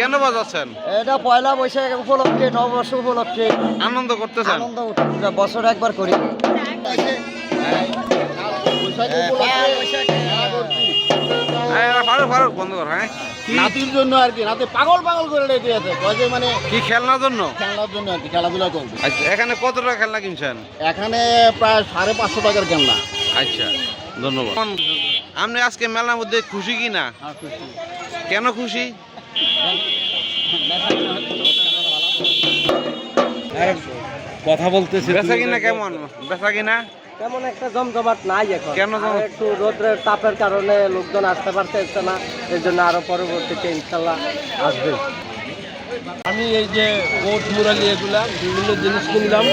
কেন বাজাচ্ছেন? এটা পয়লা বৈশাখ উপলক্ষে, নববর্ষ উপলক্ষে আনন্দ করতেছেন? আনন্দ বছর একবার করি। ফারুক বন্ধ কর। হ্যাঁ, নাতির জন্য আর কি, নাতি পাগল পাগল করে রেখে আছে, কয়েছে মানে কি খেলনার জন্য? খেলার জন্য আর কি, খেলাধুলা করবে। আচ্ছা, এখানে কত টাকা খেলনা কিনছেন? এখানে প্রায় 550 টাকার খেলনা। আচ্ছা, ধন্যবাদ। আপনি আজকে মেলার মধ্যে খুশি কি না? কেন খুশি? কথা বলতেছে বেচা কিনা কেমন? বেচা কিনা তেমন একটা জমজমাট নাই এখন। কেন একটু রোদ্রের তাপের কারণে লোকজন আসতে পারতেছে না, এর জন্য আরো পরবর্তীতে ইনশাল্লাহ আসবে। আমি এই যে কোট মুরালি এগুলা বিভিন্ন জিনিস কিনলাম।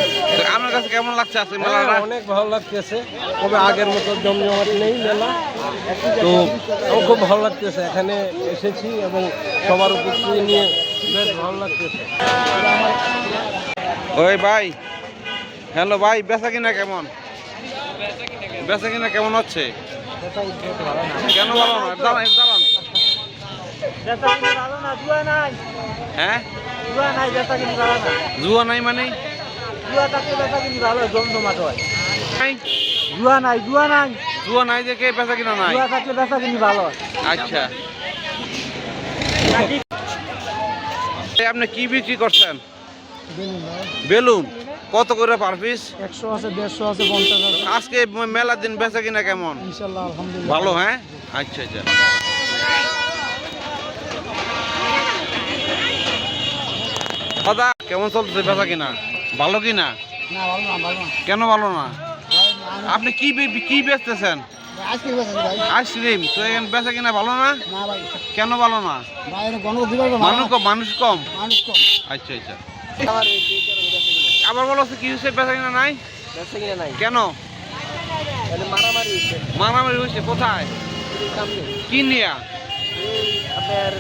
আপনার কাছে কেমন লাগছে আজকে মেলাটা? অনেক ভালো লাগতেছে, তবে আগের মতো জমজমাট নেই মেলা, তো আমার খুব ভালো লাগতেছে, এখানে এসেছি এবং সবার উপস্থিতি নিয়ে বেশ ভালো লাগতেছে। ওই ভাই, হ্যালো ভাই, বেচা কিনা কেমন? বেচা কিনা কেমন হচ্ছে? কেন ভালো না? দাঁড়ান দাঁড়ান। হ্যাঁ, জুয়া নাই মানে? জমজমাট হয়। নাই? জুয়া নাই, জুয়া নাই, জুয়া নাই দেখে বেচা কিনা নাই? জুয়া থাকলে বেচা কিনি ভালো হয়। আচ্ছা, আপনি কি বিক্রি করছেন? বেলুন কত করে পার পিস? 100 আছে, 150 আছে, 50 আছে। আজকে মেলার দিন বেচা কিনা কেমন? ইনশাআল্লাহ আলহামদুলিল্লাহ ভালো। হ্যাঁ, আচ্ছা আচ্ছা। দাদা কেমন চলছে বেচা কিনা? ভালো কিনা? না, ভালো না, ভালো না। কেন ভালো না? আপনি কি কি বেচতেছেন? আজকে বেচা ভাই। আইসক্রিম। তো এখানে বেচা কিনা ভালো না? না ভাই, কেন ভালো না? ভাই এটা গণপতি ভাই মানুষ কম? মানুষ কম। আচ্ছা আচ্ছা। আবার বলো কি হচ্ছে, বেচা কিনা নাই? বেচা কিনা নাই, কেন? তাহলে মারামারি হচ্ছে মারামারি হয়েছে কোথায়? সামনে। কি নিয়া? আপনার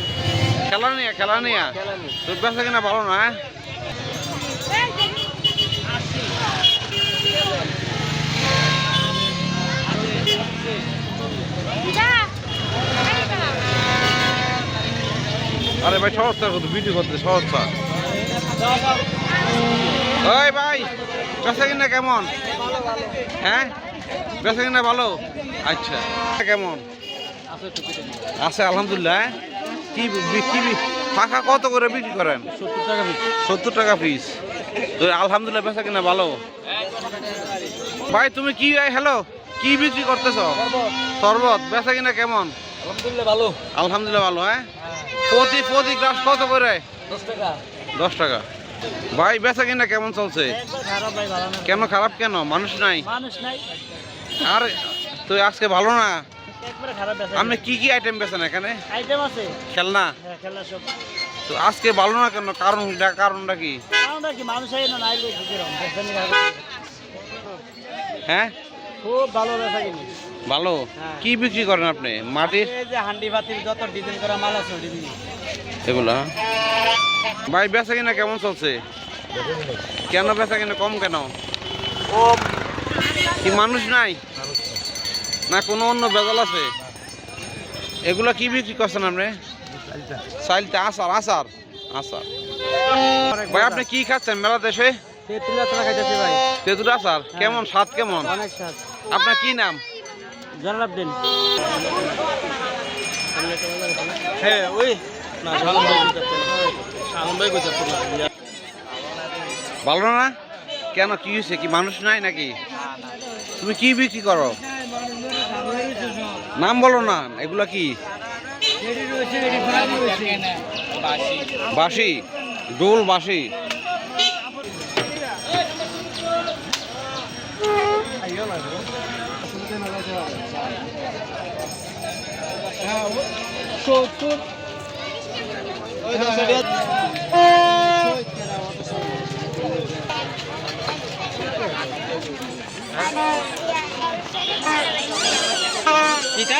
খেলা নিয়া? খেলা নেই। তো বেচা কিনা ভালো না? হ্যাঁ? আরে ভাই, সহজ ভিডিও করতে সহজ। ওই ভাই, বেচা কিনা কেমন? হ্যাঁ, বেচা কিনা ভালো। আচ্ছা, কেমন আছে? আলহামদুলিল্লাহ। হ্যাঁ? কি পাখা কত করে বিক্রি করেন? 70 টাকা পিস। 70 টাকা পিস। তো আলহামদুলিল্লাহ বেচা কিনা ভালো। ভাই তুমি কি, হ্যালো, কি বিক্রি করতেছ? শরবত। বেচা কিনা কেমন? আলহামদুলিল্লাহ ভালো। আলহামদুলিল্লাহ ভালো। হ্যাঁ, প্রতি গ্লাস কত করে? 10 টাকা। 10 টাকা। ভাই বেচা কিনা কেমন চলছে? খারাপ ভাই, ভালো না। কেন খারাপ? কেন? মানুষ নাই? মানুষ নাই, আর তো আজকে ভালো না? একবারে খারাপ বেচা। আপনি কি কি আইটেম বেচেন এখানে? আইটেম আছে, খেলনা। হ্যাঁ খেলা সব। তো আজকে ভালো না কেন? কারণটা কি? কারণটা কি, মানুষ আই না, নাইলে কিরকম বেচা কিনা হবে। হ্যাঁ, খুব ভালো বেচা কিনি। ভালো। হ্যাঁ। কি বিক্রি করেন আপনি? মাটির এই যে হান্ডি বাতির যত ডিজাইন করা মাল আছে ডিজাইন এগুলা। ভাই বেচা কিনা কেমন চলছে? কেন বেচা কিনা কম কেন? কি মানুষ নাই না কোনো অন্য বেজাল আছে? এগুলা কি বিক্রি করছেন আপনি? চাইলটা। আচার আচার আচার। ভাই আপনি কি খাচ্ছেন মেলা দেশে? তেঁতুল আচার খাইতেছি ভাই। তেঁতুল আচার কেমন? স্বাদ কেমন? অনেক স্বাদ। আপনার কি নাম? জালালউদ্দিন। হ্যাঁ ওই না সালাম ভাই কইতাছে, সালাম ভাই কইতাছে না। ভালো না? কেন, কি হয়েছে? কি মানুষ নাই নাকি? তুমি কি বিক্রি করো? নাম বলো না। এগুলা কি? বাঁশি, ডোল বাঁশি। এটা